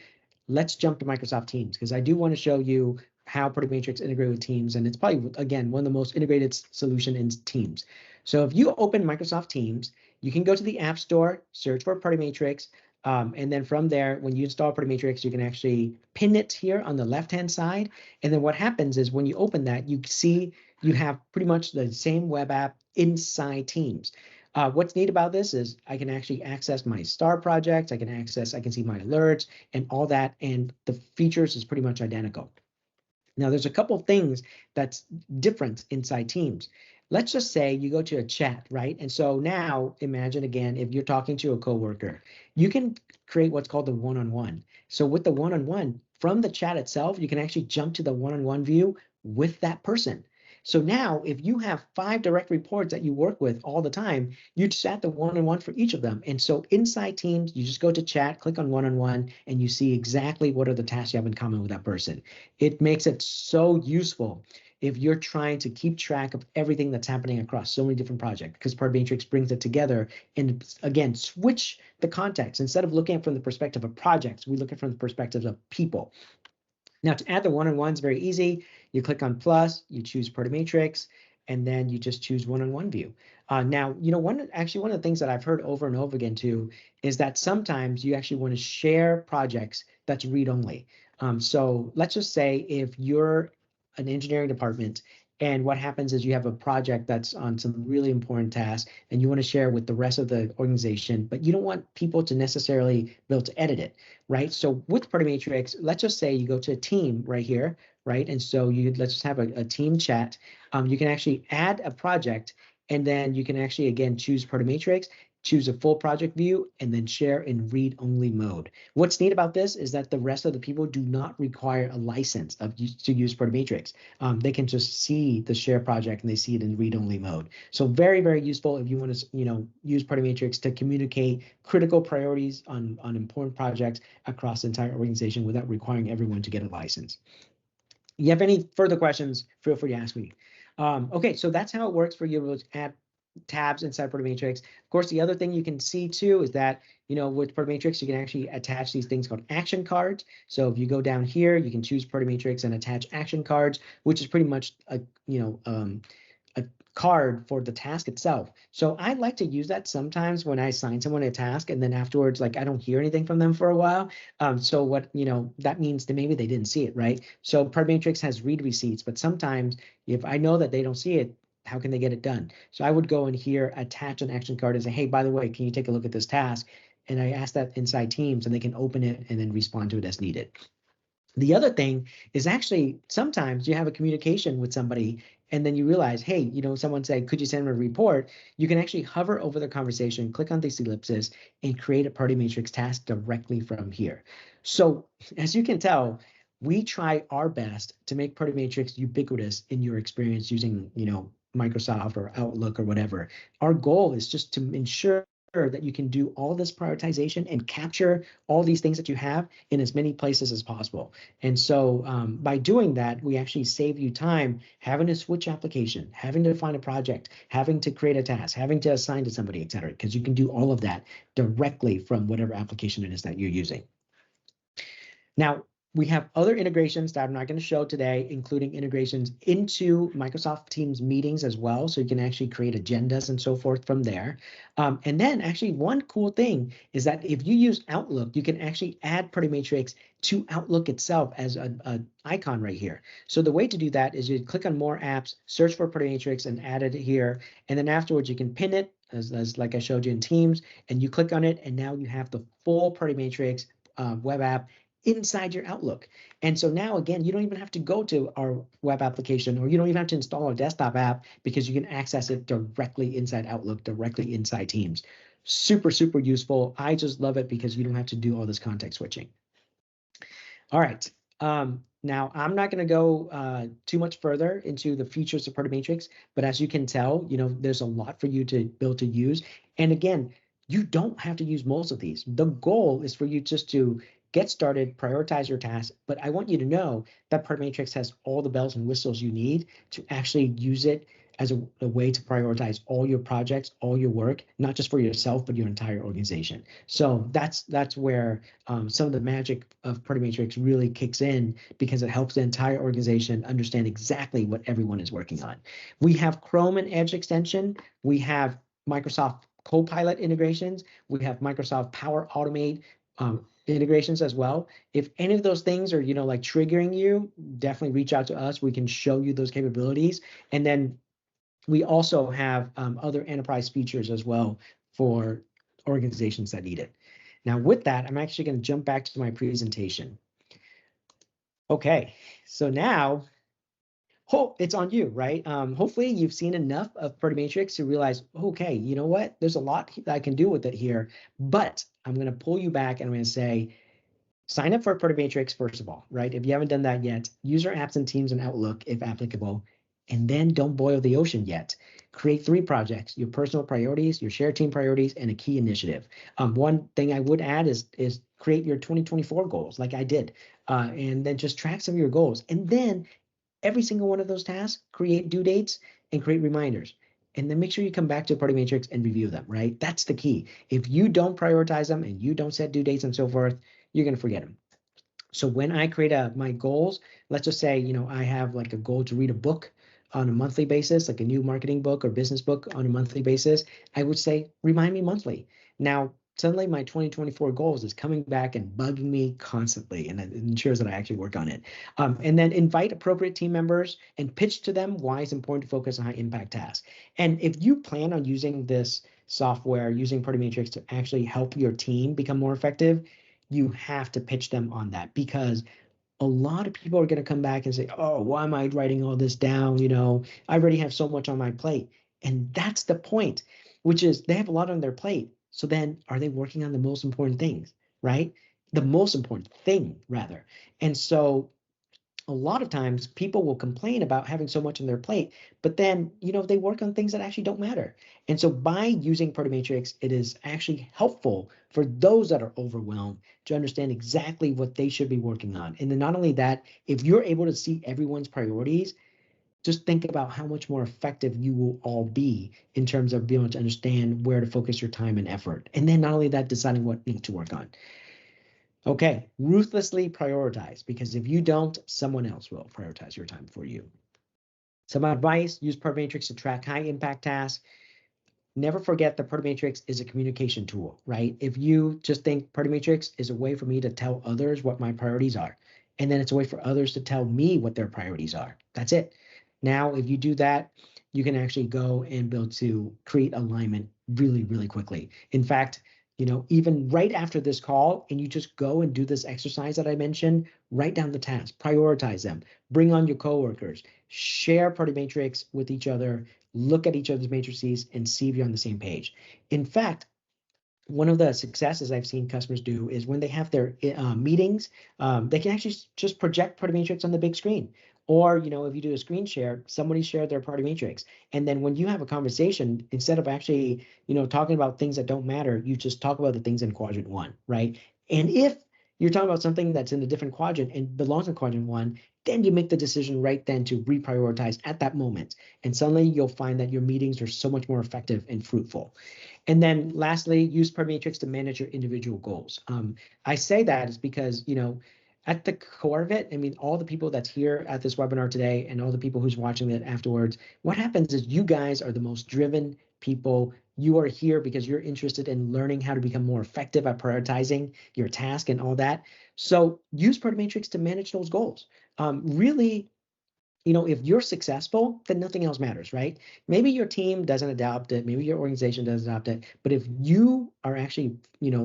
let's jump to Microsoft Teams because I do want to show you how Matrix integrates with Teams, and it's probably, again, one of the most integrated solution in Teams. So if you open Microsoft Teams, you can go to the App Store, search for Matrix, and then from there, when you install Matrix, you can actually pin it here on the left-hand side. And then what happens is when you open that, you see you have pretty much the same web app inside Teams. What's neat about this is I can actually access my star projects, I can see my alerts and all that, and the features is pretty much identical. Now, there's a couple things that's different inside Teams. Let's just say you go to a chat, right? And so now imagine again, if you're talking to a coworker, you can create what's called the one-on-one. So with the one-on-one, from the chat itself, you can actually jump to the one-on-one view with that person. So now if you have 5 direct reports that you work with all the time, you just add the one-on-one for each of them. And so inside Teams, you just go to chat, click on one-on-one, and you see exactly what are the tasks you have in common with that person. It makes it so useful if you're trying to keep track of everything that's happening across so many different projects, because Matrix brings it together and again, switch the context. Instead of looking at it from the perspective of projects, we look at it from the perspective of people. Now to add the one-on-one is very easy. You click on plus, you choose Matrix, and then you just choose one-on-one view. Now, one of the things that I've heard over and over again too is that sometimes you actually want to share projects that's read-only. So let's just say if you're an engineering department and what happens is you have a project that's on some really important task and you want to share with the rest of the organization, but you don't want people to necessarily be able to edit it, right? So with Matrix, let's just say you go to a team right here, right? And so let's just have a team chat. You can actually add a project and then you can actually, again, choose Matrix, choose a full project view, and then share in read-only mode. What's neat about this is that the rest of the people do not require a license to use Matrix. They can just see the share project and they see it in read-only mode. So very, very useful if you want to use Matrix to communicate critical priorities on important projects across the entire organization without requiring everyone to get a license. You have any further questions, feel free to ask me. Okay, so that's how it works for you to add tabs inside Matrix. Of course, the other thing you can see too is that, with Matrix, you can actually attach these things called action cards. So if you go down here, you can choose Matrix and attach action cards, which is pretty much a card for the task itself. So I like to use that sometimes when I assign someone a task and then afterwards, like I don't hear anything from them for a while. So what, that means that maybe they didn't see it, right? So Matrix has read receipts, but sometimes if I know that they don't see it, how can they get it done? So I would go in here, attach an action card and say, hey, by the way, can you take a look at this task? And I ask that inside Teams and they can open it and then respond to it as needed. The other thing is actually sometimes you have a communication with somebody and then you realize, hey, someone said, could you send me a report? You can actually hover over the conversation, click on this ellipsis, and create a Matrix task directly from here. So as you can tell, we try our best to make Matrix ubiquitous in your experience using, Microsoft or Outlook or whatever. Our goal is just to ensure that you can do all this prioritization and capture all these things that you have in as many places as possible. And so by doing that, we actually save you time having to switch application, having to find a project, having to create a task, having to assign to somebody, et cetera, because you can do all of that directly from whatever application it is that you're using. Now, We have other integrations that I'm not going to show today, including integrations into Microsoft Teams meetings as well. So you can actually create agendas and so forth from there. And then actually one cool thing is that if you use Outlook, you can actually add Party Matrix to Outlook itself as an icon right here. So the way to do that is you click on more apps, search for Party Matrix and add it here. And then afterwards you can pin it as like I showed you in Teams, and you click on it and now you have the full Party Matrix web app inside your Outlook. And so now, again, you don't even have to go to our web application, or you don't even have to install a desktop app, because you can access it directly inside Outlook, directly inside Teams. Super, super useful. I just love it because you don't have to do all this context switching. All right. Now, I'm not going to go too much further into the features of Party Matrix, but as you can tell, there's a lot for you to build to use. And again, you don't have to use most of these. The goal is for you just to get started, prioritize your tasks, but I want you to know that Party Matrix has all the bells and whistles you need to actually use it as a way to prioritize all your projects, all your work, not just for yourself, but your entire organization. So that's where some of the magic of Party Matrix really kicks in, because it helps the entire organization understand exactly what everyone is working on. We have Chrome and Edge extension. We have Microsoft Copilot integrations. We have Microsoft Power Automate integrations as well. If any of those things are, like triggering you, definitely reach out to us. We can show you those capabilities. And then we also have other enterprise features as well for organizations that need it. Now, with that, I'm actually going to jump back to my presentation. Okay, so now, it's on you, right? Hopefully you've seen enough of Party Matrix to realize, okay, you know what? There's a lot that I can do with it here, but I'm going to pull you back and I'm going to say, sign up for Party Matrix first of all, right? If you haven't done that yet, use our apps and Teams and Outlook if applicable, and then don't boil the ocean yet. Create 3 projects: your personal priorities, your shared team priorities, and a key initiative. One thing I would add is create your 2024 goals like I did, and then just track some of your goals. And then every single one of those tasks, create due dates and create reminders. And then make sure you come back to Party Matrix and review them, right? That's the key. If you don't prioritize them and you don't set due dates and so forth, you're going to forget them. So when I create my goals, let's just say, I have like a goal to read a book on a monthly basis, like a new marketing book or business book on a monthly basis, I would say, remind me monthly. Now, suddenly my 2024 goals is coming back and bugging me constantly, and it ensures that I actually work on it. And then invite appropriate team members and pitch to them why it's important to focus on high impact tasks. And if you plan on using this software, using Party Matrix to actually help your team become more effective, you have to pitch them on that, because a lot of people are going to come back and say, oh, why am I writing all this down? I already have so much on my plate. And that's the point, which is they have a lot on their plate. So then are they working on the most important things, right? The most important thing, rather. And so a lot of times people will complain about having so much on their plate, but then, they work on things that actually don't matter. And so by using Party Matrix, it is actually helpful for those that are overwhelmed to understand exactly what they should be working on. And then not only that, if you're able to see everyone's priorities, just think about how much more effective you will all be in terms of being able to understand where to focus your time and effort. And then not only that, deciding what you need to work on. Okay, ruthlessly prioritize, because if you don't, someone else will prioritize your time for you. Some advice: use Party Matrix to track high impact tasks. Never forget that Party Matrix is a communication tool, right? If you just think Party Matrix is a way for me to tell others what my priorities are, and then it's a way for others to tell me what their priorities are, that's it. Now, if you do that, you can actually go and build to create alignment really, really quickly. In fact, even right after this call, and you just go and do this exercise that I mentioned, write down the tasks, prioritize them, bring on your coworkers, share Party Matrix with each other, look at each other's matrices, and see if you're on the same page. In fact, one of the successes I've seen customers do is when they have their meetings, they can actually just project Party Matrix on the big screen. Or, if you do a screen share, somebody shared their Party Matrix. And then when you have a conversation, instead of actually, talking about things that don't matter, you just talk about the things in quadrant 1, right? And if you're talking about something that's in a different quadrant and belongs in quadrant 1, then you make the decision right then to reprioritize at that moment. And suddenly you'll find that your meetings are so much more effective and fruitful. And then lastly, use Party Matrix to manage your individual goals. I say that is because, at the core of it, I mean, all the people that's here at this webinar today and all the people who's watching it afterwards, what happens is you guys are the most driven people. You are here because you're interested in learning how to become more effective at prioritizing your task and all that. So use Matrix to manage those goals. Really, if you're successful, then nothing else matters, right? Maybe your team doesn't adopt it, maybe your organization doesn't adopt it, but if you are actually,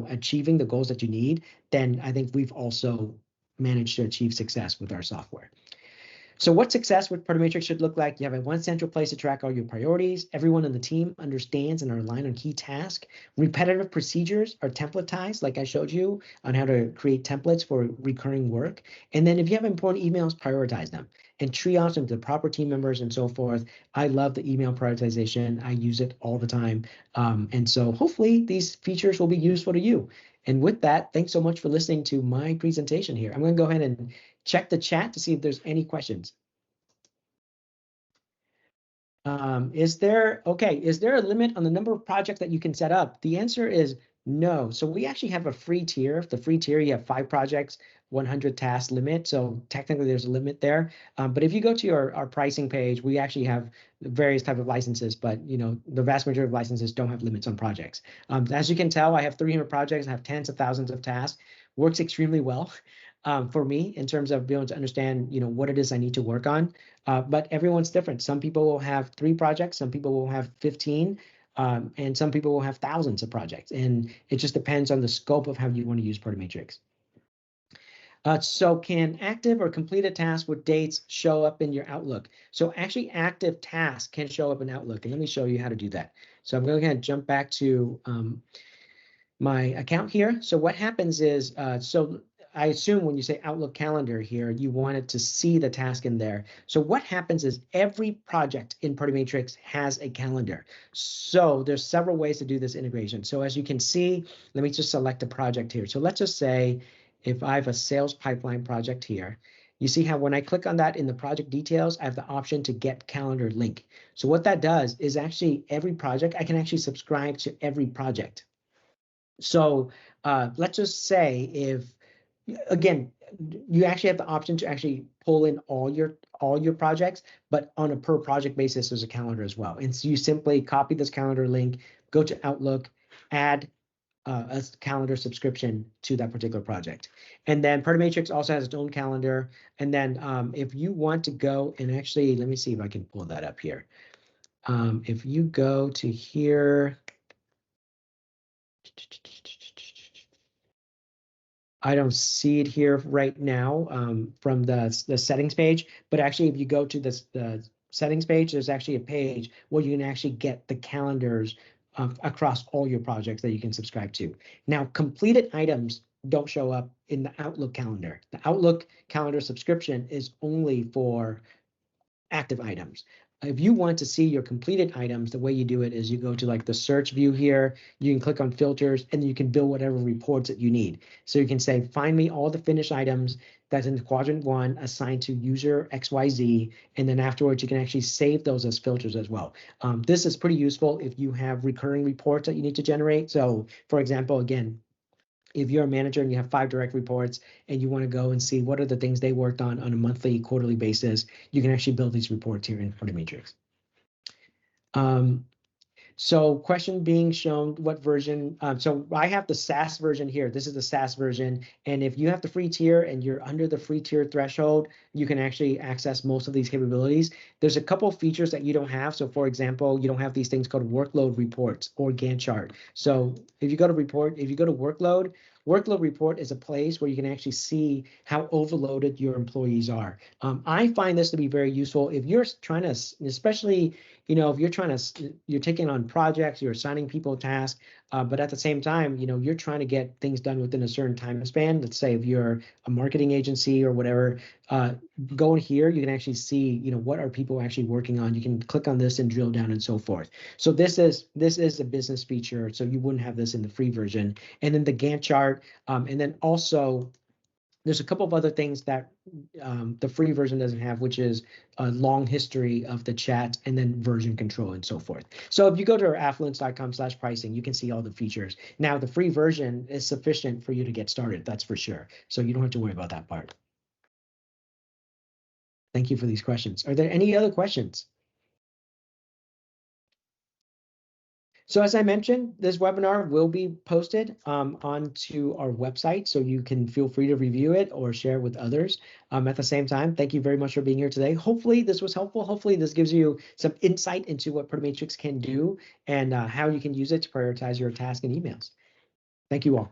achieving the goals that you need, then I think we've also managed to achieve success with our software. So what success with Matrix should look like? You have a one central place to track all your priorities. Everyone on the team understands and are aligned on key tasks. Repetitive procedures are templatized, like I showed you, on how to create templates for recurring work. And then if you have important emails, prioritize them and triage them to the proper team members and so forth. I love the email prioritization. I use it all the time. And so hopefully these features will be useful to you. And with that, thanks so much for listening to my presentation here. I'm going to go ahead and check the chat to see if there's any questions. Is there a limit on the number of projects that you can set up? The answer is no. So we actually have a free tier. The free tier, you have 5 projects, 100 task limit. So technically there's a limit there. But if you go to our pricing page, we actually have various type of licenses, but the vast majority of licenses don't have limits on projects. As you can tell, I have 300 projects. I have tens of thousands of tasks. Works extremely well. For me, in terms of being able to understand, what it is I need to work on. But everyone's different. Some people will have 3 projects, some people will have 15, and some people will have thousands of projects. And it just depends on the scope of how you want to use Matrix. So can active or completed tasks with dates show up in your Outlook? So actually active tasks can show up in Outlook. And let me show you how to do that. So I'm going to jump back to my account here. So what happens is, so I assume when you say Outlook calendar here, you wanted to see the task in there. So what happens is every project in Matrix has a calendar. So there's several ways to do this integration. So as you can see, let me just select a project here. So let's just say if I have a sales pipeline project here, you see how when I click on that in the project details, I have the option to get calendar link. So what that does is actually every project, I can actually subscribe to every project. So let's just say if, again, you actually have the option to actually pull in all your projects, but on a per project basis, there's a calendar as well. And so you simply copy this calendar link, go to Outlook, add a calendar subscription to that particular project. And then Matrix also has its own calendar. And then if you want to go and actually, let me see if I can pull that up here. If you go to here, I don't see it here right now from the settings page, but actually if you go to the settings page, there's actually a page where you can actually get the calendars across all your projects that you can subscribe to. Now, completed items don't show up in the Outlook calendar. The Outlook calendar subscription is only for active items. If you want to see your completed items, the way you do it is you go to like the search view here, you can click on filters, and you can build whatever reports that you need. So you can say, find me all the finished items that's in quadrant 1 assigned to user XYZ, and then afterwards you can actually save those as filters as well. This is pretty useful if you have recurring reports that you need to generate. So for example, again, if you're a manager and you have 5 direct reports and you want to go and see what are the things they worked on a monthly, quarterly basis, you can actually build these reports here in Matrix. So question being shown, what version? So I have the SaaS version here. This is the SaaS version. And if you have the free tier and you're under the free tier threshold, you can actually access most of these capabilities. There's a couple of features that you don't have. So for example, you don't have these things called workload reports or Gantt chart. So if you go to workload report is a place where you can actually see how overloaded your employees are. I find this to be very useful if you're trying to, especially, if you're taking on projects, you're assigning people tasks, but at the same time, you're trying to get things done within a certain time span. Let's say if you're a marketing agency or whatever, go in here, you can actually see, what are people actually working on. You can click on this and drill down and so forth. So this is a business feature. So you wouldn't have this in the free version. And then the Gantt chart, and then also There's a couple of other things that the free version doesn't have, which is a long history of the chat and then version control and so forth. So if you go to our affluence.com/pricing, you can see all the features. Now, the free version is sufficient for you to get started, that's for sure. So you don't have to worry about that part. Thank you for these questions. Are there any other questions? So as I mentioned, this webinar will be posted onto our website, so you can feel free to review it or share with others. At the same time, thank you very much for being here today. Hopefully this was helpful. Hopefully this gives you some insight into what Matrix can do and how you can use it to prioritize your tasks and emails. Thank you all.